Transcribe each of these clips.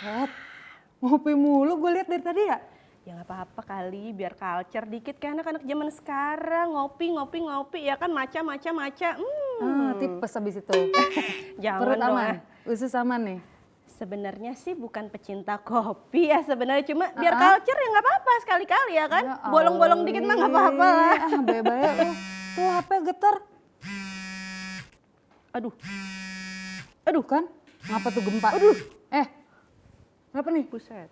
Buset, ngopi mulu gue lihat dari tadi ya. Ya nggak apa-apa kali, biar culture dikit kayak anak-anak zaman sekarang. Ngopi ya kan, maca. Tipes habis itu. Jangan Perut dong. aman, usus aman nih. Sebenarnya sih bukan pecinta kopi ya sebenarnya, cuma biar culture ya nggak apa-apa sekali-kali ya kan. Ya Bolong-bolong dikit mah nggak apa-apa lah. Bye-bye lu. Tuh HP getar. Aduh kan? Ngapa tuh gempa? Aduh. Kenapa nih? Buset.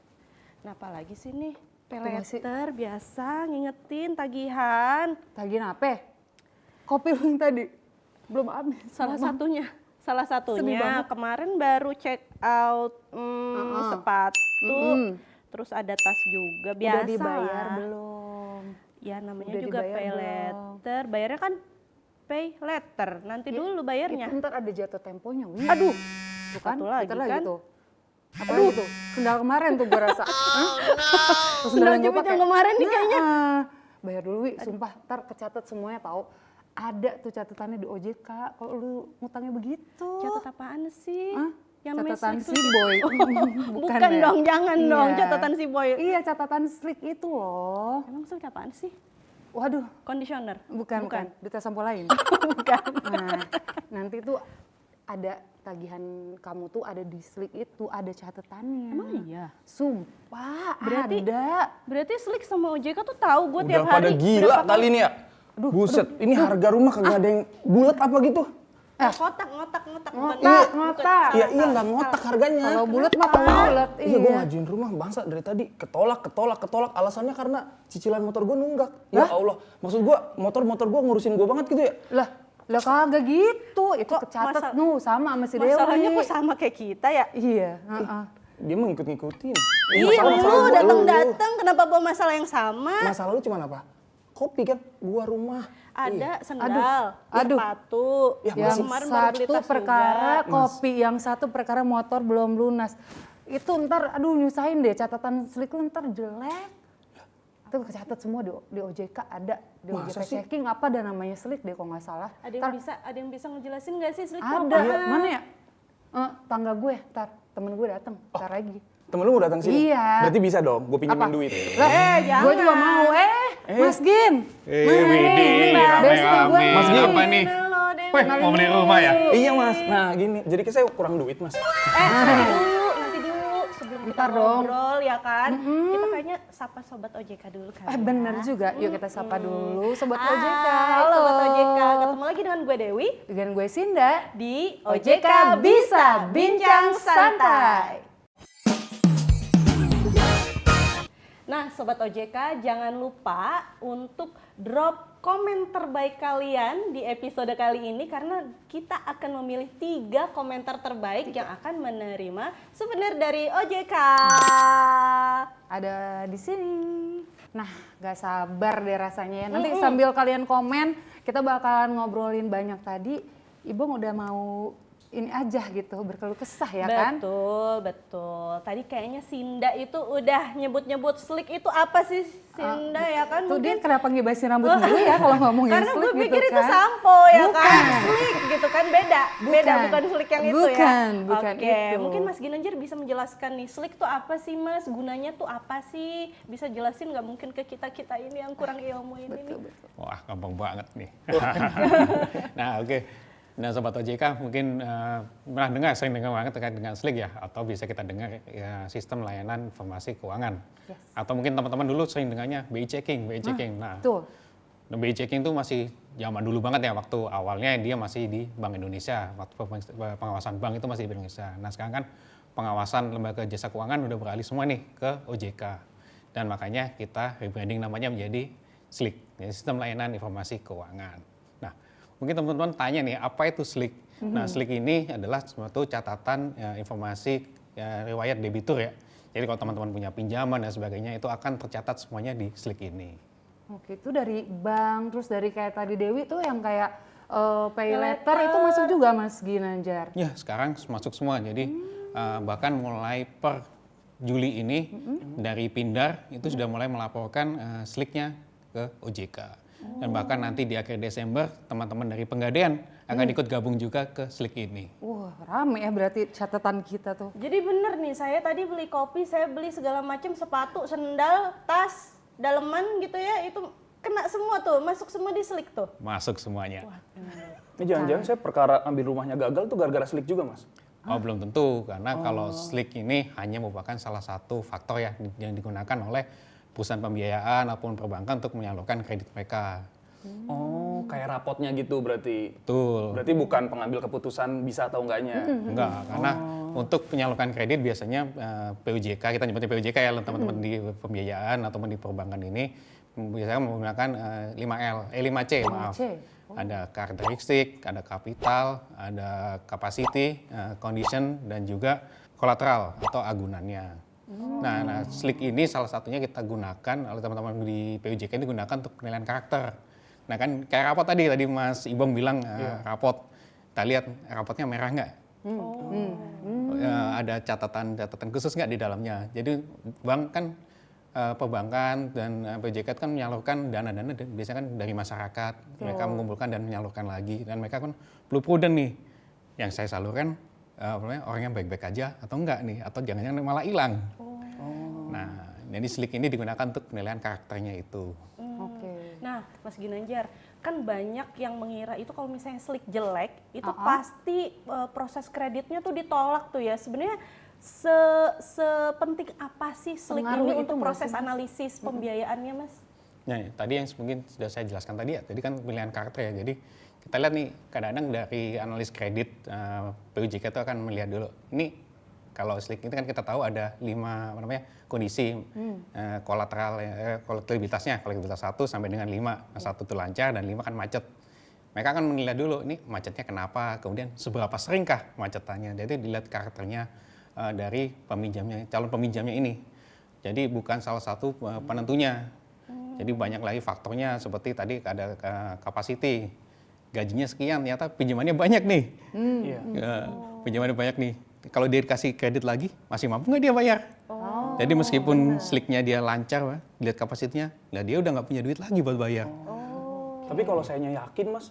Kenapa lagi sih nih? Masih- Peleter biasa ngingetin tagihan. Tagihan apa? Kopi lu yang tadi belum habis. Salah satunya Sedih banget. kemarin baru check out sepatu, terus ada tas juga biasa. Udah dibayar lah. belum? Ya namanya Udah juga dibayar pay belum? letter, bayarnya kan pay letter. Nanti dulu bayarnya. Itu ntar ada jatuh temponya. Wih. Aduh, Bukan? satu lagi Bentar lagi kan? tuh. Apa lagi tuh? Sendal kemarin tuh gue rasa. Terus Sendal yang gua jepit pakai. yang kemarin nih kayaknya. Bayar dulu, Wi. Sumpah, ntar kecatat semuanya tahu. Ada tuh catatannya di OJK kalau lu ngutangnya begitu. Catat apaan sih? Hah? Yang namanya Catatan slik-slik si itu. boy. Bukan ya? dong, jangan dong Iya. catatan si boy. Iya, catatan slik itu loh. Emang slik apaan sih? Waduh, Conditioner? bukan. Duta sampo lain. Bukan. Nah, nanti tuh ada tagihan kamu tuh ada di slik itu, ada catatannya. Emang iya? Sumpah, Berarti- ada. Berarti Slik sama OJK tuh tahu gue Udah tiap pada hari. gila kali ini ya. Buset, ini harga rumah kagak ada yang bulat apa gitu. Kotak, ngotak. Ngotak. Iya nggak ngotak harganya. Kalau bulat mah bulat. Iya gue ngajuin rumah bangsa dari tadi ketolak. Alasannya karena cicilan motor gue nunggak. Ya Allah, maksud gue motor gue ngurusin gue banget gitu ya. Lah kagak gitu. Itu Kok kecatat sama si Dewi. Masalahnya kok sama kayak kita ya? Iya, heeh. Dia mah ngikut-ngikutin. Iya, Masalah lu gua, datang-datang kenapa bawa masalah yang sama? Masalah lu cuma apa? Kopi kan, gua rumah. Ada sendal, Aduh. sepatu. Ya, Yang kemarin baru beli satu tas perkara juga. kopi, yang satu perkara motor belum lunas. Itu ntar, aduh nyusahin deh, catatan slik lu ntar jelek. Itu kecatat semua di OJK ada, di Masa OJK sih? checking apa ada namanya slik deh kalau nggak salah. Ada yang bisa ngejelasin nggak sih Slik itu Ada, apaan? mana ya? Tangga gue, temen gue datang, ntar lagi. Temen lu mau datang sini? Iya. Berarti bisa dong, gue pinjemin Apa? duit. Lah, jangan. gue juga mau. Mas Gin. Widih, Bestie gue. rame-rame. Mas Gin. Apa nih? Halo, Dewi. Weh, mau beli rumah ya? Iya mas, nah gini, jadi saya kurang duit mas. Nanti dulu sebelum kita Bentar dong. ngobrol ya kan. Kita kayaknya sapa sobat OJK dulu kan. Bener juga, yuk kita sapa dulu Sobat OJK. Halo sobat OJK, ketemu lagi dengan gue Dewi Dengan gue Sinda. di OJK Bisa Bincang Santai. Nah, Sobat OJK, jangan lupa untuk drop komen terbaik kalian di episode kali ini karena kita akan memilih 3 komentar terbaik yang akan menerima souvenir dari OJK. Ada di sini. Nah, gak sabar deh rasanya ya. Nanti sambil kalian komen, kita bakalan ngobrolin banyak tadi. Ibong udah mau ini aja gitu, berkeluh kesah ya kan? Betul. Tadi kayaknya Sinda itu udah nyebut-nyebut slik itu apa sih Sinda ya kan? Tuh dia kenapa ngibasin rambut dulu ya kalau ngomongin Karena slik gue gitu pikir itu kan? sampo ya Bukan. kan, slik gitu kan beda bukan slik yang itu ya. Bukan Oke, itu. mungkin Mas Ginanjar bisa menjelaskan nih slik tuh apa sih Mas, gunanya tuh apa sih? Bisa jelasin nggak mungkin ke kita ini yang kurang ilmu ini nih? Wah, gampang banget nih. Nah, oke. Nah, Sobat OJK mungkin pernah sering dengar banget terkait dengan slik ya, atau bisa kita dengar ya, sistem layanan informasi keuangan. Yes. Atau mungkin teman-teman dulu sering dengarnya BI checking. Nah, Tuh. BI checking itu masih zaman dulu banget ya, waktu awalnya dia masih di Bank Indonesia, waktu pengawasan bank itu masih di Indonesia. Nah, sekarang kan pengawasan lembaga jasa keuangan udah beralih semua nih ke OJK. Dan makanya kita rebranding namanya menjadi SLIK, ya, Sistem Layanan Informasi Keuangan. Nah, mungkin teman-teman tanya nih, apa itu SLIK? Nah, SLIK ini adalah suatu catatan ya, informasi ya, riwayat debitur ya. Jadi kalau teman-teman punya pinjaman dan sebagainya, itu akan tercatat semuanya di SLIK ini. Oke, itu dari bank, terus dari kayak tadi Dewi tuh yang kayak pay letter itu masuk juga Mas Ginanjar? Ya, sekarang masuk semua. Jadi bahkan mulai per Juli ini dari Pindar itu sudah mulai melaporkan SLIK-nya ke OJK. Dan bahkan nanti di akhir Desember teman-teman dari Pegadaian akan ikut gabung juga ke SLIK ini. Wah, rame ya berarti catatan kita tuh. Jadi bener nih, saya tadi beli kopi, saya beli segala macam, sepatu, sendal, tas, daleman gitu ya, itu kena semua tuh, masuk semua di Slick tuh. Masuk semuanya. Ini jangan-jangan saya perkara ambil rumahnya gagal tuh gara-gara Slick juga, Mas? Oh, belum tentu, karena kalau Slick ini hanya merupakan salah satu faktor ya yang digunakan oleh perusahaan pembiayaan ataupun perbankan untuk menyalurkan kredit mereka. Oh, kayak rapotnya gitu berarti. Betul. Berarti bukan pengambil keputusan bisa atau enggaknya. Enggak, karena untuk penyaluran kredit biasanya PUJK, kita nyebutnya PUJK ya teman-teman di pembiayaan ataupun di perbankan ini biasanya menggunakan 5L, 5C maaf. 5C. Ada karakteristik, ada kapital, ada capacity, condition, dan juga kolateral atau agunannya. Nah, Slick ini salah satunya kita gunakan oleh teman-teman di PUJK ini digunakan untuk penilaian karakter. Nah kan kayak rapot tadi Mas Ibong bilang rapot, kita lihat rapotnya merah nggak? Ada catatan khusus nggak di dalamnya? Jadi bank kan perbankan dan PUJK kan menyalurkan dana-dana biasanya kan dari masyarakat, mereka mengumpulkan dan menyalurkan lagi, dan mereka kan perlu prudent nih, yang saya salurkan orang yang baik-baik aja atau enggak nih, atau jangan-jangan malah hilang. Nah, jadi Slick ini digunakan untuk penilaian karakternya itu. Oke. Nah, Mas Ginanjar, kan banyak yang mengira itu kalau misalnya Slick jelek, itu pasti proses kreditnya tuh ditolak tuh ya. Sebenarnya sepenting apa sih Slick Pengaruh ini itu untuk nggak proses sih, Mas? analisis pembiayaannya, Mas? Nah, tadi yang mungkin sudah saya jelaskan tadi ya, tadi kan pemilihan karakter ya. Jadi kita lihat nih, kadang-kadang dari analis kredit PUJK itu akan melihat dulu. Ini kalau Slick itu kan kita tahu ada 5 kondisi kolektibilitasnya, kolektibilitas 1 sampai dengan 5. 1 itu lancar dan 5 kan macet. Mereka akan menilai dulu, ini macetnya kenapa, kemudian seberapa seringkah macetannya. Jadi dilihat karakternya dari peminjamnya, calon peminjamnya ini. Jadi bukan salah satu penentunya. Jadi banyak lagi faktornya seperti tadi ada capacity, gajinya sekian, ternyata pinjamannya banyak nih. Pinjamannya banyak nih. Kalau dia dikasih kredit lagi, masih mampu nggak dia bayar? Jadi meskipun Slick-nya dia lancar, lihat kapasitinya, nah dia udah nggak punya duit lagi buat bayar. Tapi kalau sayanya yakin, Mas,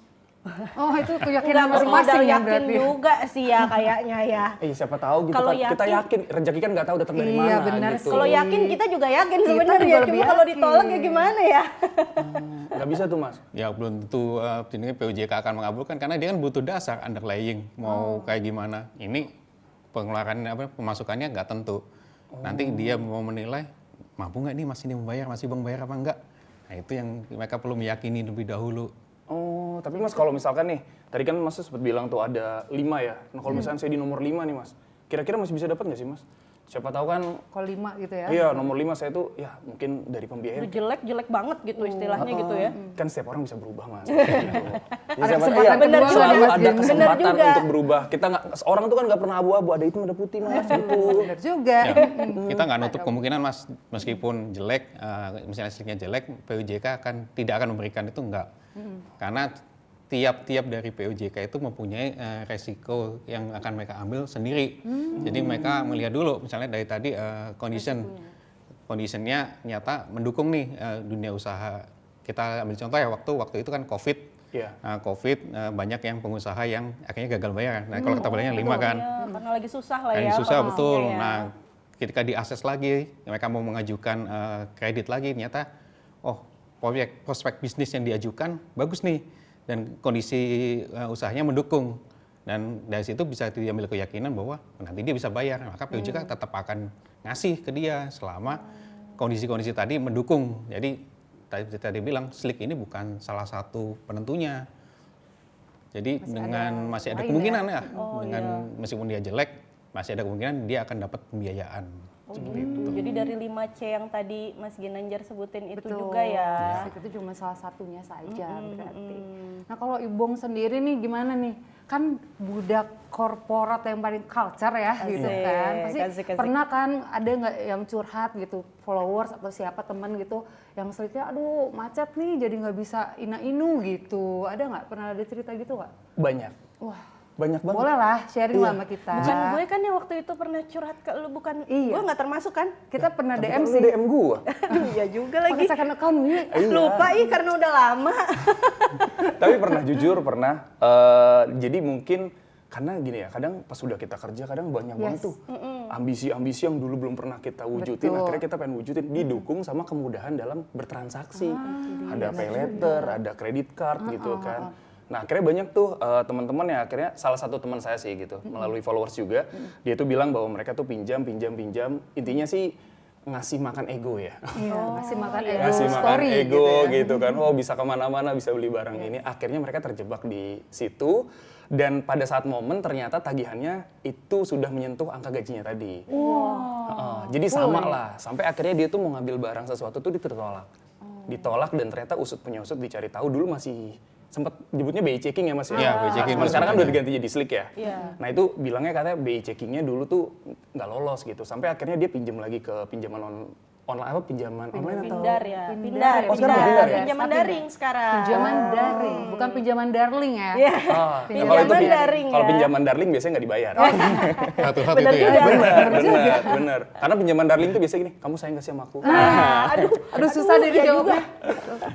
Oh, itu keyakinan Nggak masing-masing modal ya yakin berarti. juga sih ya kayaknya ya. siapa tahu gitu Kalau kan. Kita yakin- yakin, rezeki kan nggak tahu datang dari Iya, mana benar gitu. sih. Kalau yakin kita juga yakin Kita sebenarnya, juga cuma lebih kalau yakin. ditolak ya gimana ya? Nggak bisa tuh, Mas. Ya belum tentu ini PUJK akan mengabulkan karena dia kan butuh dasar underlying mau kayak gimana. Ini pengeluaran pemasukannya nggak tentu. Nanti dia mau menilai mampu nggak nih masih ini membayar, masih bang bayar apa enggak. Nah itu yang mereka perlu meyakini lebih dahulu. Oh, tapi Mas kalau misalkan nih, tadi kan Mas sempat bilang tuh ada 5 ya. Nah kalau misalkan saya di nomor 5 nih, Mas, kira-kira masih bisa dapat nggak sih, Mas? Siapa tahu kan, Kalau 5 gitu ya. iya nomor 5 saya tuh ya mungkin dari pembiayaan. Udah jelek banget gitu istilahnya gitu ya. Kan setiap orang bisa berubah, Mas. Gitu. Ada siapa tahu, kesempatan bener kedua juga, selalu Mas ada Gin. Bener kesempatan juga. untuk berubah. Kita nggak, orang tuh kan nggak pernah abu-abu, ada hitam ada putih, Mas. Gitu. Bener juga. Ya, kita nggak nutup kemungkinan Mas, meskipun jelek, misalnya listriknya jelek, PUJK tidak akan memberikan itu enggak. Karena tiap-tiap dari PUJK itu mempunyai resiko yang akan mereka ambil sendiri. Jadi mereka melihat dulu, misalnya dari tadi conditionnya nyata mendukung nih dunia usaha. Kita ambil contoh ya waktu itu kan COVID. Iya. COVID banyak yang pengusaha yang akhirnya gagal bayar. Nah kalau kita bayarnya 5 kan. Ya, karena lagi susah lah Lagi ya. susah kondisinya betul. ya. Nah, ketika diakses lagi, mereka mau mengajukan kredit lagi, ternyata prospek bisnis yang diajukan bagus nih dan kondisi usahanya mendukung. Dan dari situ bisa diambil keyakinan bahwa nanti dia bisa bayar. Maka PUJK tetap akan ngasih ke dia selama kondisi-kondisi tadi mendukung. Jadi tadi bilang Slick ini bukan salah satu penentunya. Jadi masih ada lain kemungkinan ya. ya, dengan meskipun dia jelek masih ada kemungkinan dia akan dapat pembiayaan. Jadi dari 5C yang tadi Mas Ginanjar sebutin itu Betul. juga ya. Itu cuma salah satunya saja berarti. Nah kalau Ibong sendiri nih gimana nih? Kan budak korporat yang paling culture ya gitu kan. Pasti Asik. pernah kan ada nggak yang curhat gitu, followers atau siapa teman gitu yang Slicknya aduh macet nih jadi nggak bisa ina-inu gitu. Ada nggak? Pernah ada cerita gitu nggak? Banyak. Wah, Banyak banget. boleh lah sharing lah sama kita. Bukan gue kan yang waktu itu pernah curhat ke lu, bukan? Iya. Gue nggak termasuk kan? Kita pernah Tapi DM kan lu sih. DM gua. Aduh ya juga Pakai lagi. second account Wi. Lupa karena udah lama. Tapi pernah jujur, pernah. Jadi mungkin Karena gini ya, kadang pas sudah kita kerja kadang banyak banget tuh ambisi-ambisi yang dulu belum pernah kita wujudin, akhirnya kita pengen wujudin, didukung sama kemudahan dalam bertransaksi. Ada pay letter, ada credit card gitu kan. Nah akhirnya banyak tuh teman-teman ya, akhirnya salah satu teman saya sih gitu, melalui followers juga, dia tuh bilang bahwa mereka tuh pinjam, intinya sih ngasih makan ego ya. Iya, ngasih makan ego Ngasih makan story ego ya. gitu kan, oh bisa kemana-mana, bisa beli barang ini. Akhirnya mereka terjebak di situ, dan pada saat momen ternyata tagihannya itu sudah menyentuh angka gajinya tadi. Jadi sama lah, sampai akhirnya dia tuh mau ngambil barang sesuatu tuh ditolak. Ditolak dan ternyata usut punya usut dicari tahu, dulu masih sempat nyebutnya BI checking ya Mas ya? Iya, BI checking. Cuman sekarang kan udah diganti jadi Slick ya? Iya. Nah itu bilangnya katanya BI checkingnya dulu tuh nggak lolos gitu, sampai akhirnya dia pinjam lagi ke pinjaman online, pinjaman online atau? Pindar ya, Pindar. Oh, sekarang udah pindar ya? Pinjaman daring sekarang. Pinjaman daring, bukan pinjaman darling ya. Iya. Pinjaman Kalau itu daring kalau ya. pinjaman darling biasanya nggak dibayar. Satu-satu Bener itu ya. juga. Bener. Karena pinjaman darling tuh biasanya gini, kamu sayang gak sih sama aku? Aduh susah deh iya dijawabnya.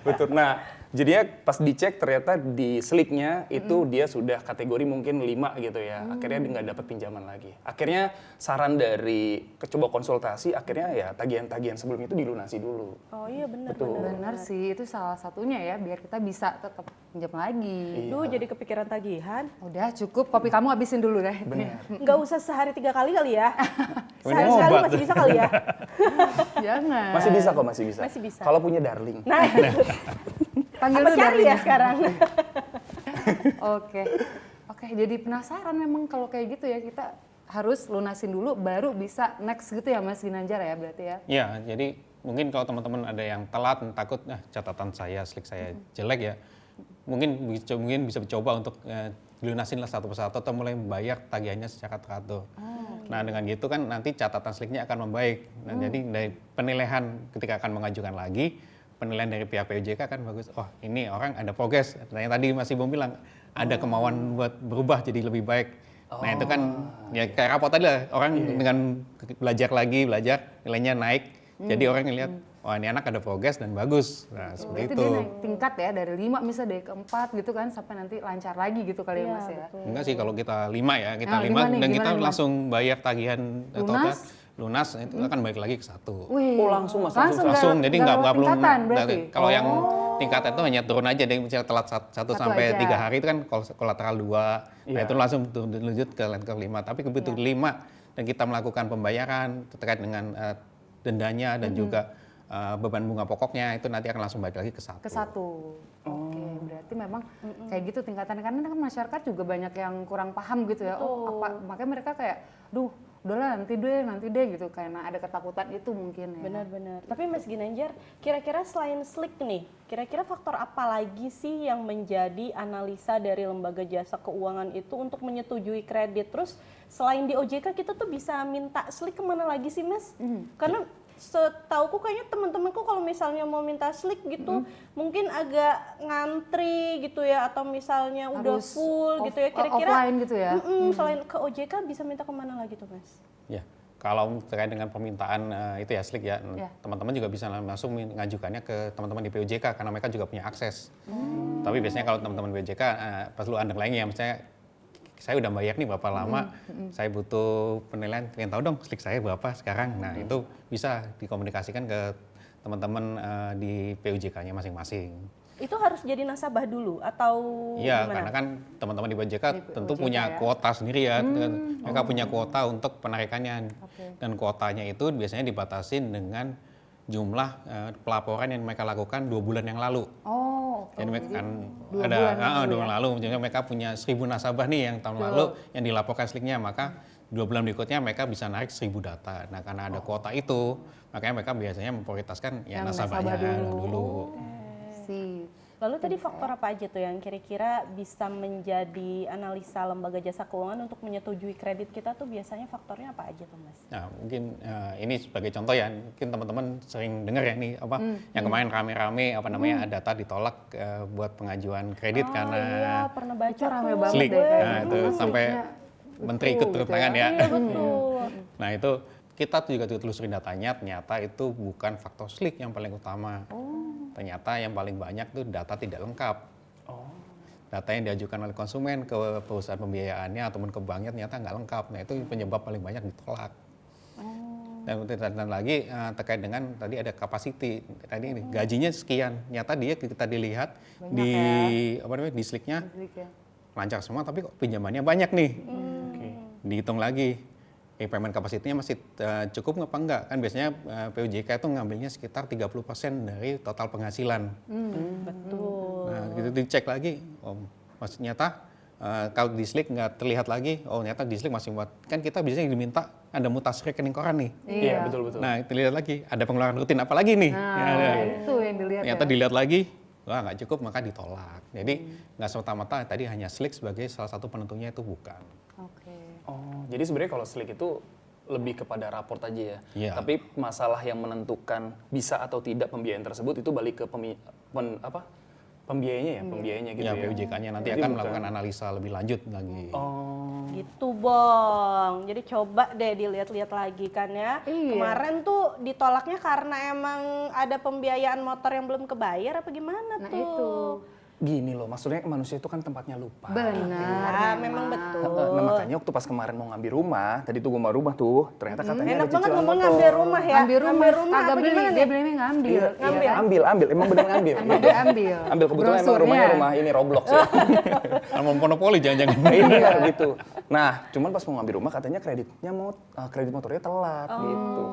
Betul. Nah, jadinya pas dicek ternyata di Slick-nya itu dia sudah kategori mungkin 5 gitu ya. Akhirnya dia nggak dapat pinjaman lagi. Akhirnya saran dari coba konsultasi, akhirnya ya tagihan-tagihan sebelumnya itu dilunasi dulu. Oh iya benar. Benar sih, itu salah satunya ya biar kita bisa tetap pinjam lagi. Duh jadi kepikiran tagihan. Udah cukup, kopi kamu habisin dulu deh. Benar. Nggak usah sehari 3 kali ya. Sehari Minum sekali obat. masih bisa kali ya. Jangan. Masih bisa kok, masih bisa. Masih bisa. Kalau punya darling. Nah, Panggil apa lu cari darling. ya sekarang? Oke. Oke, jadi penasaran memang kalau kayak gitu ya, kita harus lunasin dulu baru bisa next gitu ya Mas Ginanjar ya berarti ya. Ya, jadi mungkin kalau teman-teman ada yang telat, takut catatan saya, Slick saya jelek ya, mungkin bisa coba untuk dilunasin lah satu persatu atau mulai membayar tagihannya secara teratur. Nah dengan gitu kan nanti catatan Slicknya akan membaik. Nah jadi dari penilaian ketika akan mengajukan lagi, penilaian dari pihak PUJK kan bagus. Oh ini orang ada progres. Nah yang tadi Mas Ibom bilang ada kemauan buat berubah jadi lebih baik. Nah itu kan ya kayak rapot tadi lah, orang dengan belajar nilainya naik. Jadi orang ngelihat, wah ini anak ada progres dan bagus. Nah seperti Berarti itu. dia naik tingkat ya dari 5 misalnya dari ke 4 gitu kan sampai nanti lancar lagi gitu kali ya Mas ya. Enggak sih kalau kita 5 ya, kita Nah, 5 lima nih, dan gimana kita nih, Mas? langsung bayar tagihan Lunas? lunas itu akan balik lagi ke 1. Wih. Oh, langsung, Mas, Langsung jadi nggak perlu tingkatan berarti. kalau yang tingkatan itu hanya turun aja dari misalnya telat 1 sampai aja. 3 hari itu kan kolateral 2. Nah itu langsung turun lanjut ke level 5. Tapi begitu 5 dan kita melakukan pembayaran terkait dengan dendanya dan juga beban bunga pokoknya itu nanti akan langsung balik lagi ke 1. Ke 1. Oke, berarti memang kayak gitu tingkatannya karena kan masyarakat juga banyak yang kurang paham gitu ya. Oh, apa makanya mereka kayak duh, udahlah nanti deh gitu karena ada ketakutan itu mungkin ya. Benar-benar. Tapi Mas Ginanjar, kira-kira selain Slick nih, kira-kira faktor apa lagi sih yang menjadi analisa dari lembaga jasa keuangan itu untuk menyetujui kredit? Terus selain di OJK kita tuh bisa minta Slick kemana lagi sih Mas? Karena setauku kayaknya teman-temanku kalau misalnya mau minta Slick gitu mungkin agak ngantri gitu ya atau misalnya udah Harus full gitu ya kira-kira offline gitu ya. selain ke OJK bisa minta kemana lagi tuh Mas? Ya, kalau terkait dengan permintaan itu ya Slick ya, Ya. teman-teman juga bisa langsung mengajukannya ke teman-teman di PUJK karena mereka juga punya akses. Tapi biasanya kalau teman-teman PUJK perlu underlying ya, misalnya saya udah bayar nih berapa lama, saya butuh penilaian, pengen tahu dong Slick saya berapa sekarang. Nah itu bisa dikomunikasikan ke teman-teman di PUJK-nya masing-masing. Itu harus jadi nasabah dulu atau Iya, gimana? karena kan teman-teman di PUJK tentu PUJK punya ya. kuota sendiri ya. Mereka punya kuota untuk penarikannya. Dan kuotanya itu biasanya dibatasin dengan jumlah pelaporan yang mereka lakukan 2 bulan yang lalu. Oh, oke. Jadi mereka kan 2 ada bulan lalu 2 bulan ya. lalu, misalnya mereka punya 1.000 nasabah nih yang tahun lalu yang dilaporkan Slicknya, maka 2 bulan berikutnya mereka bisa narik 1.000 data. Nah karena ada kuota itu, makanya mereka biasanya memprioritaskan ya Yang nasabahnya nasabah dulu. Sip. Lalu tadi faktor apa aja tuh yang kira-kira bisa menjadi analisa lembaga jasa keuangan untuk menyetujui kredit kita tuh biasanya faktornya apa aja tuh Mas? Nah mungkin ini sebagai contoh ya, mungkin teman-teman sering dengar ya nih apa yang kemarin rame-rame apa namanya data ditolak buat pengajuan kredit karena Iya, pernah baca Itu rame tuh. banget Slick. deh kayaknya. Nah itu sampai menteri ikut turun tangan ya. Iya betul. Nah itu kita juga telusurin datanya, ternyata itu bukan faktor Slick yang paling utama. Ternyata yang paling banyak tuh data tidak lengkap. data yang diajukan oleh konsumen ke perusahaan pembiayaannya ataupun ke banknya ternyata nggak lengkap. Nah itu penyebab paling banyak ditolak. Dan lagi terkait dengan tadi ada capacity, tadi ini gajinya sekian, nyata dia kita dilihat Banyak di ya. apa namanya di slicknya Ya. lancar semua, tapi kok pinjamannya banyak nih. Oke. Dihitung lagi, payment capacity-nya masih cukup apa enggak? Kan biasanya PUJK itu ngambilnya sekitar 30% dari total penghasilan. Betul. Nah, gitu dicek lagi, masih nyata kalau di Slick nggak terlihat lagi, ternyata di Slick masih buat, kan kita biasanya diminta ada mutasi rekening koran nih. Iya, betul. Nah, terlihat lagi, ada pengeluaran rutin apa lagi nih? Nah, itu yang dilihat Ternyata ya. dilihat lagi, wah nggak cukup maka ditolak. Jadi nggak semata-mata tadi hanya Slick sebagai salah satu penentunya itu bukan. Oke. Oh, jadi sebenarnya kalau Slick itu lebih kepada raport aja ya. Iya. Tapi masalah yang menentukan bisa atau tidak pembiayaan tersebut itu balik ke pembiayanya gitu Ya, ya. PUJK-nya nanti Jadi akan bukan- melakukan analisa lebih lanjut lagi. Oh, Gitu Bong. Jadi coba deh dilihat-lihat lagi kan ya. Iya. Kemarin tuh ditolaknya karena emang ada pembiayaan motor yang belum kebayar apa gimana Nah tuh? itu. gini loh, maksudnya manusia itu kan tempatnya lupa. Benar. Ya, memang betul. Nah, makanya waktu pas kemarin mau ngambil rumah, tadi tuh gue mau rumah tuh, ternyata katanya Enak ada banget cicilan ngomong motor. ngambil rumah ya. Ngambil rumah, apa kagak beli, gimana dia nih? bilangnya ngambil. Iya, Ngambil. iya, ambil, emang bener ngambil. Emang dia ambil. Ambil kebetulan emang Brosurnya. rumahnya rumah ini Roblox ya. Kalau mau monopoli jangan-jangan. Iya gitu. Nah, cuman pas mau ngambil rumah katanya kredit motornya telat gitu.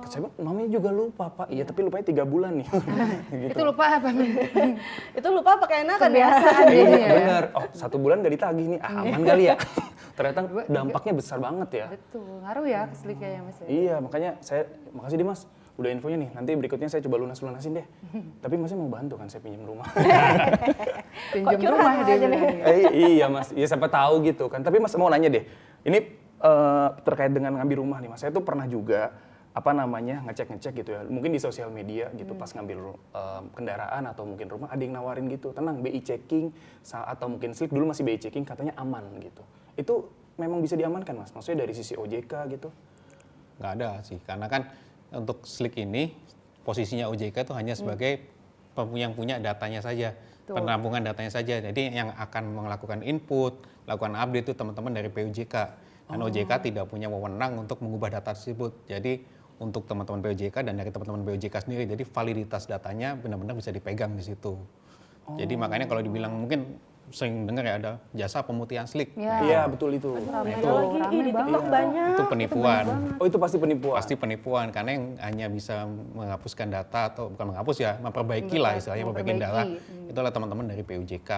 Saya bilang, namanya juga lupa Pak. Iya, tapi lupanya 3 bulan nih. gitu. Itu lupa apa nih? Itu lupa pakai enakan ya. Kebiasaan Iya, jadinya ya. bener. Oh, 1 bulan gak ditagih nih. Aman kali ya. Ternyata dampaknya besar banget ya. Betul, ngaruh ya ke Slick ya Mas ya. Iya, makanya makasih Dimas. Udah infonya nih, nanti berikutnya saya coba lunasin deh. Tapi masnya mau bantu kan saya pinjam rumah. Pinjam curhat rumah dia aja nih? bilang. Iya Mas, ya siapa tahu gitu kan. Tapi Mas mau nanya deh, ini terkait dengan ngambil rumah nih Mas. Saya tuh pernah juga ngecek gitu ya. Mungkin di sosial media gitu pas ngambil kendaraan atau mungkin rumah ada yang nawarin gitu. Tenang, BI checking atau mungkin Slick dulu masih BI checking katanya aman gitu. Itu memang bisa diamankan Mas? Maksudnya dari sisi OJK gitu? Nggak ada sih, karena kan untuk Slick ini posisinya OJK itu hanya sebagai yang punya datanya saja, penampungan datanya saja. Jadi yang akan melakukan input, lakukan update itu teman-teman dari PUJK. Dan OJK tidak punya wewenang untuk mengubah data tersebut. Jadi untuk teman-teman PUJK dan dari teman-teman PUJK sendiri, jadi validitas datanya benar-benar bisa dipegang di situ. Jadi makanya kalau dibilang mungkin sering dengar ya ada jasa pemutihan Slick. Ya. Iya, betul itu. Ramai Itu lagi rame di banget. TikTok banyak. Itu penipuan. Oh, itu pasti penipuan. Pasti penipuan karena yang hanya bisa menghapuskan data atau bukan menghapus ya, memperbaiki lah istilahnya memperbaiki data. Itulah teman-teman dari PUJK.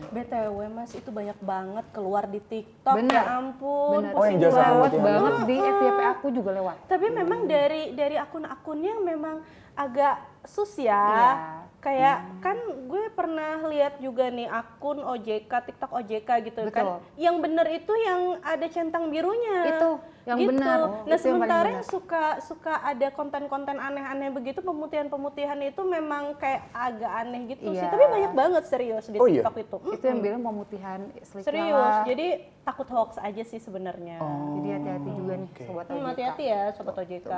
BTW Mas itu banyak banget keluar di TikTok. Bener. Ya ampun. Bener. Oh, yang pusing jasa Lewat pemutihan. banget di FYP aku juga lewat. Tapi memang dari akun-akunnya memang agak sus ya. Iya. Kayak kan gue pernah lihat juga nih akun OJK, TikTok OJK gitu kan. Betul. Yang bener itu yang ada centang birunya. Itu yang gitu. benar. Nah Itu yang paling sementara yang benar. suka ada konten-konten aneh-aneh begitu, pemutihan-pemutihan itu memang kayak agak aneh gitu sih. Iya. Tapi banyak banget serius di Oh, iya? TikTok itu. Itu yang bilang pemutihan Slick Serius. lah. Jadi takut hoax aja sih sebenarnya. Jadi hati-hati juga nih Oke. sobat OJK. Hati-hati ya sobat OJK.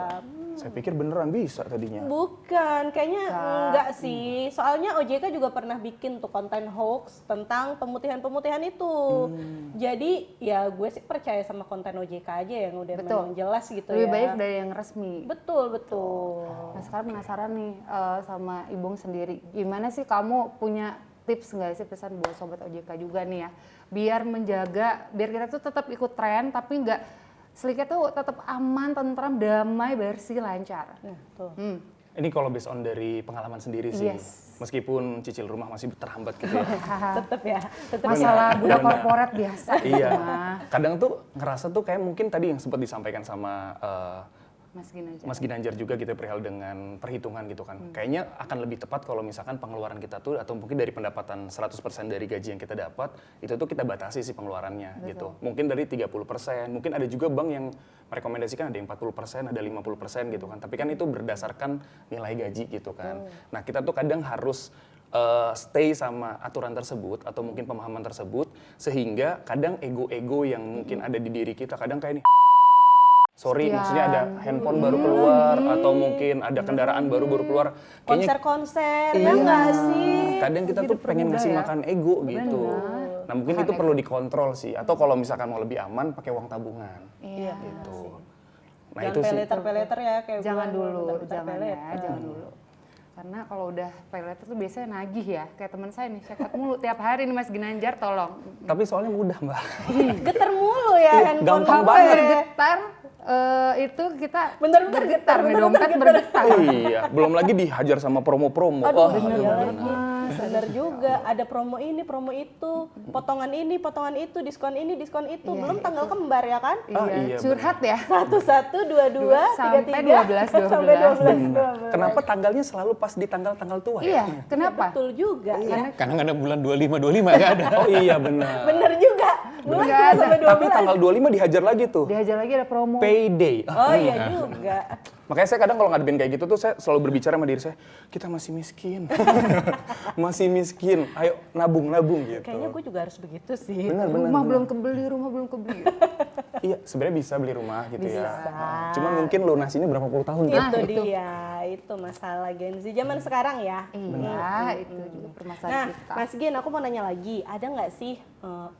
Saya pikir beneran bisa tadinya. Bukan, kayaknya enggak sih. Soalnya OJK juga pernah bikin tuh konten hoax tentang pemutihan-pemutihan itu. Jadi ya gue sih percaya sama konten OJK aja yang udah Betul. memang jelas gitu Lebih ya. baik dari yang resmi. Betul, betul. Nah sekarang penasaran nih sama Ibung sendiri. Gimana sih kamu punya tips nggak sih pesan buat sobat OJK juga nih ya? Biar biar kita tuh tetap ikut tren tapi nggak Slicknya tuh tetap aman, tentram, damai, bersih, lancar. Nah, tuh. Ini kalau based on dari pengalaman sendiri sih. Yes. Meskipun cicil rumah masih terhambat gitu ya. Tetep ya, tetep Masalah Benar, budak benar. korporat biasa. Iya. Nah, Kadang tuh ngerasa tuh kayak mungkin tadi yang sempat disampaikan sama Mas Ginanjar. Mas Ginanjar juga gitu perihal dengan perhitungan gitu kan. Kayaknya akan lebih tepat kalau misalkan pengeluaran kita tuh atau mungkin dari pendapatan 100% dari gaji yang kita dapat itu tuh kita batasi sih pengeluarannya gitu. Mungkin dari 30%, mungkin ada juga bank yang merekomendasikan ada yang 40%, ada 50% gitu kan. Tapi kan itu berdasarkan nilai gaji gitu kan. Nah, kita tuh kadang harus stay sama aturan tersebut atau mungkin pemahaman tersebut sehingga kadang ego-ego yang mungkin ada di diri kita kadang kayak nih sorry, Sekian. maksudnya ada handphone baru keluar atau mungkin ada kendaraan baru keluar. Kayaknya Konser-konser, iya, ya nggak sih? kadang kita tuh pengen ngasih ya. makan ego gitu. Nah mungkin itu perlu dikontrol sih. Atau kalau misalkan mau lebih aman, pakai uang tabungan. Iya. Gitu. Nah Jangan itu sih. pay-later ya kayak Jangan gua, dulu, bentar-bentar jangan pay ya, later. jangan dulu. Karena kalau udah pay later tuh biasanya nagih ya. Kayak teman saya nih, cekot mulu tiap hari nih Mas Ginanjar, tolong. Tapi soalnya mudah Mbak. Getar mulu ya Iya, handphone gampang HP. banget. Bergetar, itu kita Bentar-bentar getar, nih, bentar-bentar dompet getar. bergetar. Iya, belum lagi dihajar sama promo-promo. Aduh, Oh, iya lagi. Bener juga, ada promo ini, promo itu, potongan ini, potongan itu, diskon ini, diskon itu. Iya, Belum tanggal kembar ya kan? iya, Curhat ya. 1, 2, 2, 3, Sampai 3, 12. sampai 12. benar. Kenapa tanggalnya selalu pas di tanggal-tanggal tua ya? Iya, kenapa? Betul juga ya. Karena nggak ada bulan 25 nggak ada. Oh iya benar. Bener juga. Bulan Nggak ada. sampai 12. Tapi tanggal 25 dihajar lagi tuh. Dihajar lagi ada promo. Payday. Oh iya juga. Makanya saya kadang kalau ngadepin kayak gitu tuh saya selalu berbicara sama diri saya, kita masih miskin. Masih miskin. Ayo nabung gitu. Kayaknya gue juga harus begitu sih. Benar. Rumah belum kebeli. Iya, sebenarnya bisa beli rumah gitu ya. Cuman mungkin lunasinnya berapa puluh tahun kan? Itu dia, itu masalah Gen Z zaman sekarang ya. Iya, itu juga Nah, permasalahan kita. Mas Gen, aku mau nanya lagi, ada nggak sih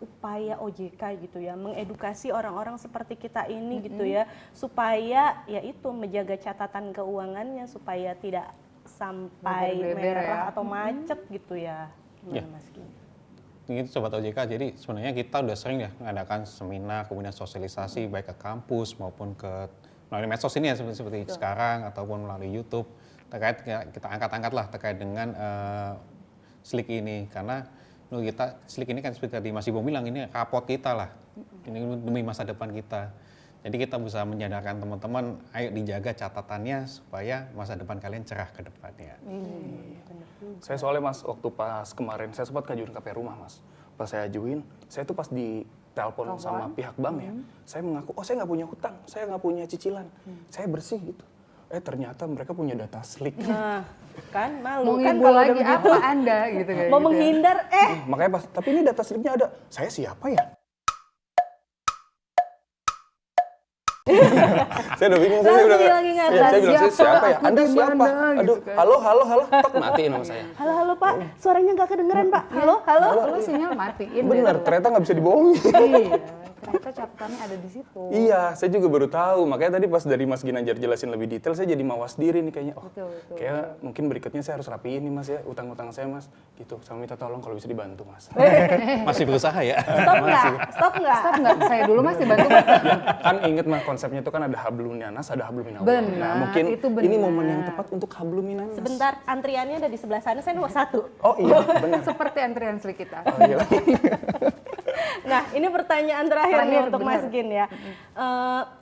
upaya OJK gitu ya, mengedukasi orang-orang seperti kita ini gitu ya, supaya ya itu menjaga catatan keuangannya supaya tidak sampai Beber-beber merah ya. atau macet gitu ya. Gimana Ya. Mas Gen? Gitu Sobat OJK, jadi sebenarnya kita udah sering ya mengadakan seminar, kemudian sosialisasi baik ke kampus maupun ke melalui medsos ini ya seperti sekarang ataupun melalui YouTube terkait kita angkat-angkat lah terkait dengan Slik ini karena menurut kita Slik ini kan seperti tadi Mas Ibo bilang ini rapot kita lah, ini demi masa depan kita. Jadi kita bisa menyadarkan teman-teman, ayo dijaga catatannya supaya masa depan kalian cerah ke depannya. Saya soalnya Mas, waktu pas kemarin saya sempat ngajuin KP rumah Mas. Pas saya ajuin, saya tuh pas di telepon sama pihak bank ya, saya mengaku, oh saya nggak punya hutang, saya nggak punya cicilan, saya bersih gitu. Ternyata mereka punya data Slik. Nah, kan Mau malu kan ngibul kalau udah lagi begitu. apa Anda gitu kayak Mau gitu ya. menghindar, Makanya pas, tapi ini data Sliknya ada, saya siapa ya? Saya udah bingung, saya Langsung udah lagi saya ngatas. bilang, saya Siapa? siapa ya? Aku Anda di siapa? mana? Gitu Aduh, kan. halo, tok matiin sama saya. halo Pak, suaranya nggak kedengeran Pak. Halo. Lu sinyal matiin. Bener, deh. ternyata nggak bisa dibohongin. Iya, ternyata catatannya ada di situ. Iya, saya juga baru tahu. Makanya tadi pas dari Mas Ginanjar jelasin lebih detail, saya jadi mawas diri nih kayaknya. Oh, Betul. kayak mungkin berikutnya saya harus rapiin nih Mas ya, utang-utang saya Mas. Gitu, sama minta tolong kalau bisa dibantu Mas. Masih berusaha ya. Stop nggak? Stop nggak? Stop nggak? Saya dulu Mas dibantu. Kan inget mah konsepnya itu kan ada hablum minas, ada hablum minallah. Benar, Nah, mungkin itu ini benar. momen yang tepat untuk hablum minas. Sebentar, antriannya ada di sebelah sana, saya nomor 1. Oh iya, benar. Seperti antrian Slik kita. Oh, iya. Nah, ini pertanyaan terakhir nih Terakhir, untuk Mas benar. Gin ya.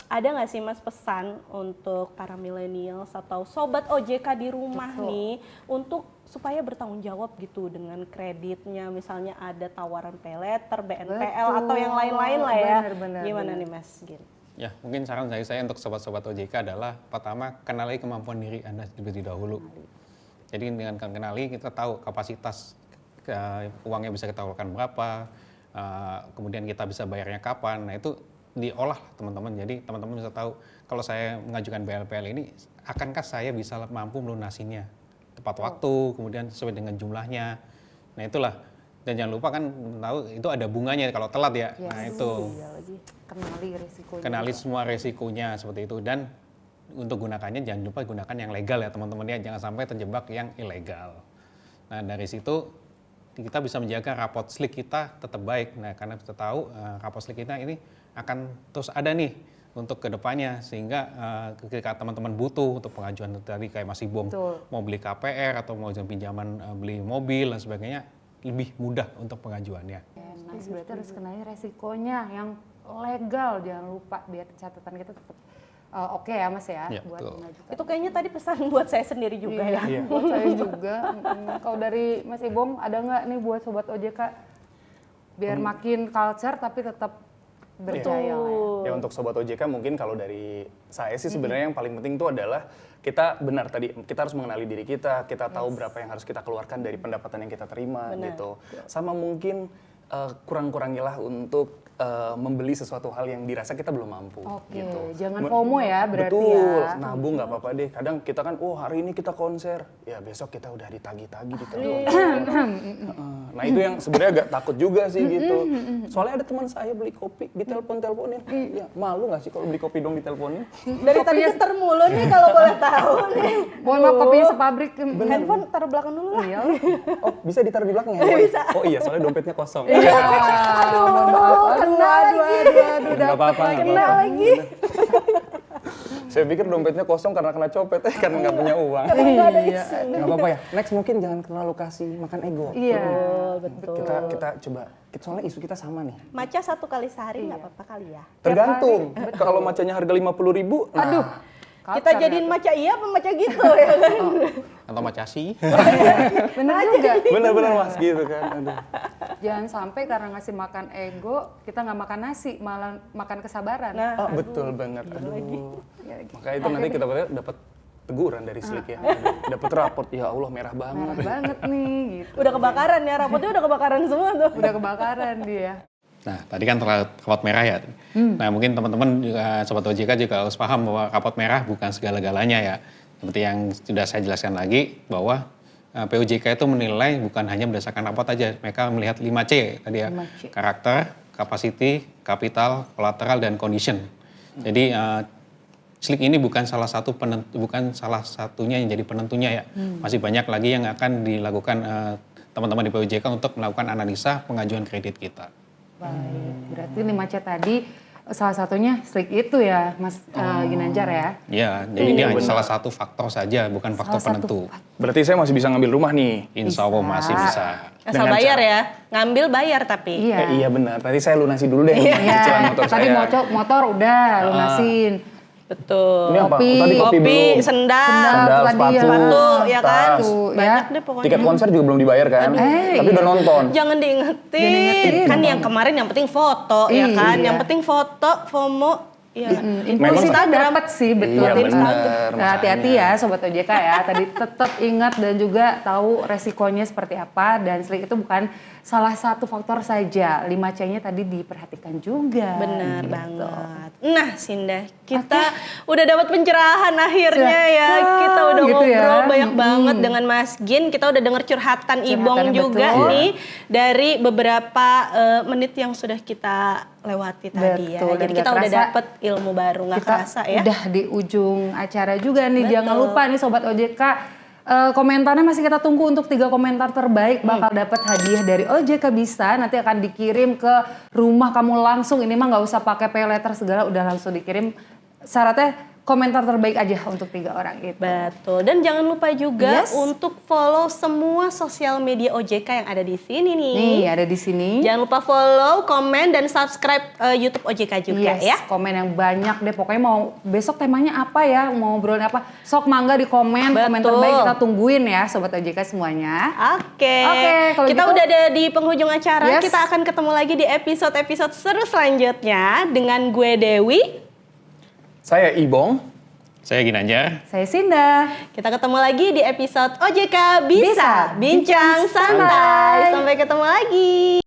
Ada nggak sih Mas pesan untuk para millennials atau sobat OJK di rumah nih untuk supaya bertanggung jawab gitu dengan kreditnya, misalnya ada tawaran pay letter, BNPL atau yang lain-lain lah ya. Benar, Gimana benar. nih Mas Gin? Ya, mungkin saran dari saya untuk sobat-sobat OJK adalah pertama kenali kemampuan diri Anda terlebih dahulu. Jadi dengan kenali kita tahu kapasitas uangnya bisa kita keluarkan berapa, kemudian kita bisa bayarnya kapan. Nah itu diolah teman-teman. Jadi teman-teman bisa tahu kalau saya mengajukan BLPL ini, akankah saya bisa mampu melunasinya tepat waktu, kemudian sesuai dengan jumlahnya. Nah itulah. Dan jangan lupa kan tahu itu ada bunganya kalau telat ya. Yes. Nah itu. Iya lagi. Kenali risikonya. Kenali semua resikonya seperti itu dan untuk gunakannya jangan lupa gunakan yang legal ya teman-teman ya, jangan sampai terjebak yang ilegal. Nah dari situ kita bisa menjaga rapot Slik kita tetap baik. Nah karena kita tahu rapot Slik kita ini akan terus ada nih untuk kedepannya sehingga ketika teman-teman butuh untuk pengajuan tadi kayak Mas Ibong mau beli KPR atau mau pinjaman beli mobil dan sebagainya lebih mudah untuk pengajuannya. Nice, berarti harus kenali resikonya yang legal, jangan lupa biar catatan kita tetap oke ya Mas ya, Ya, buat betul. mengajukan. Itu kayaknya tadi pesan buat saya sendiri juga ya. Iya. Buat saya juga. Kalau dari Mas Ibong ada nggak nih buat sobat OJK biar makin culture tapi tetap berjaya lah ya. Ya untuk Sobat OJK mungkin kalau dari saya sih sebenarnya yang paling penting itu adalah kita benar tadi, kita harus mengenali diri kita tahu berapa yang harus kita keluarkan dari pendapatan yang kita terima gitu. Sama mungkin kurang-kurangilah untuk membeli sesuatu hal yang dirasa kita belum mampu. Oke, Gitu. jangan FOMO ya berarti Betul, ya. nabung nggak apa-apa deh. Kadang kita kan, oh hari ini kita konser, ya besok kita udah ditagi-tagi di Iya. telepon. Nah itu yang sebenarnya agak takut juga sih gitu. Soalnya ada teman saya beli kopi ditelepon-teleponin. Ya malu nggak sih kalau beli kopi dong diteleponin? Dari tadi keter mulu nih kalau boleh tahu nih. Mohon maaf, kopinya sepabrik. Handphone taruh belakang dulu lah. Iya. Oh bisa ditaruh di belakang ya? Bisa. Oh iya, soalnya dompetnya kosong. Iya. Mohon maaf. Aduh, Nggak apa-apa, nggak Kena apa-apa. lagi. Saya pikir dompetnya kosong karena kena copet, karena nggak punya uang. Iya. Nggak apa-apa ya. Next mungkin jangan terlalu kasih makan ego. Iya. Betul. Kita coba. Soalnya isu kita sama nih. Maca 1 kali sehari nggak apa-apa kali ya. Tergantung. Kalau macanya harga 50.000, nah, Aduh. Kita jadiin maca iya apa maca gitu ya kan? Atau macasi. Bener juga. bener-bener mas gitu kan. Aduh. Jangan sampai karena ngasih makan ego, kita nggak makan nasi, malah makan kesabaran. Nah, Oh, betul banget. Aduh. Ya, Maka itu nanti kita dapat teguran dari Slick ya. Dapat raport, ya Allah merah banget. merah banget nih, gitu. udah kebakaran ya, rapotnya udah kebakaran semua tuh. Udah kebakaran dia. Nah, tadi kan rapot merah ya. Nah, mungkin teman-teman juga Sobat OJK juga harus paham bahwa rapot merah bukan segala-galanya ya. Seperti yang sudah saya jelaskan lagi bahwa POJK itu menilai bukan hanya berdasarkan rapot aja. Mereka melihat 5C tadi ya. 5C. Karakter, capacity, capital, collateral, dan condition. Jadi Slick ini bukan salah satunya yang jadi penentunya ya. Masih banyak lagi yang akan dilakukan teman-teman di POJK untuk melakukan analisa pengajuan kredit kita. Baik, berarti 5C tadi salah satunya Slick itu ya, Mas Ginanjar ya? Ya, jadi dia hanya salah satu faktor saja, bukan faktor Salah satu penentu. Berarti saya masih bisa ngambil rumah nih. Insya Allah masih bisa. Asal Dengan bayar ya, ngambil bayar tapi. Iya. Iya benar. Tadi saya lunasi dulu deh cicilan motor Tadi saya. motor udah lunasin. Betul. Ini apa? Kopi. Tadi kopi belum. sendal, Sendal, tadi sepatu, sepatu, ya kan? tas. Banyak ya. deh pokoknya. Tiket konser juga belum dibayar kan? Tapi udah nonton. Jangan diingetin. Kan yang kemarin yang penting foto ya kan. Iya. Yang penting foto, FOMO. Ya. Info kita dapat sih, betul. Iya Tips benar. Nah, hati-hati ya Sobat OJK ya. Tadi tetap ingat dan juga tahu resikonya seperti apa. Dan Slick itu bukan salah satu faktor saja. 5C-nya tadi diperhatikan juga. Benar Gitu. banget. Nah, Sinda, kita udah dapat pencerahan akhirnya ya. Kita udah gitu ya. ngobrol banyak banget dengan Mas Gin. Kita udah denger curhatan Ibong Curhatannya juga betul. nih dari beberapa menit yang sudah kita lewati tadi ya. Betul, dan Jadi nggak kita udah kerasa dapet ilmu baru, nggak Kita kerasa ya. udah di ujung acara juga nih. Betul. Jangan lupa nih Sobat OJK, komentarnya masih kita tunggu untuk 3 komentar terbaik. Bakal dapat hadiah dari OJK Bisa. Nanti akan dikirim ke rumah kamu langsung. Ini mah nggak usah pakai pay letter segala, udah langsung dikirim. Syaratnya komentar terbaik aja untuk 3 orang itu. Betul. Dan jangan lupa juga Yes. untuk follow semua sosial media OJK yang ada di sini nih. Nih ada di sini. Jangan lupa follow, komen, dan subscribe YouTube OJK juga Yes, ya. komen yang banyak deh. Pokoknya mau besok temanya apa ya, mau ngobrolin apa. Sok mangga di komen, komen Betul. terbaik kita tungguin ya Sobat OJK semuanya. Oke, kalau kita gitu- udah ada di penghujung acara. Yes. Kita akan ketemu lagi di episode-episode seru selanjutnya dengan gue Dewi. Saya Ibong. Saya Ginanjar. Saya Sinda. Kita ketemu lagi di episode OJK Bisa, Bisa, Bincang Santai. Sampai ketemu lagi.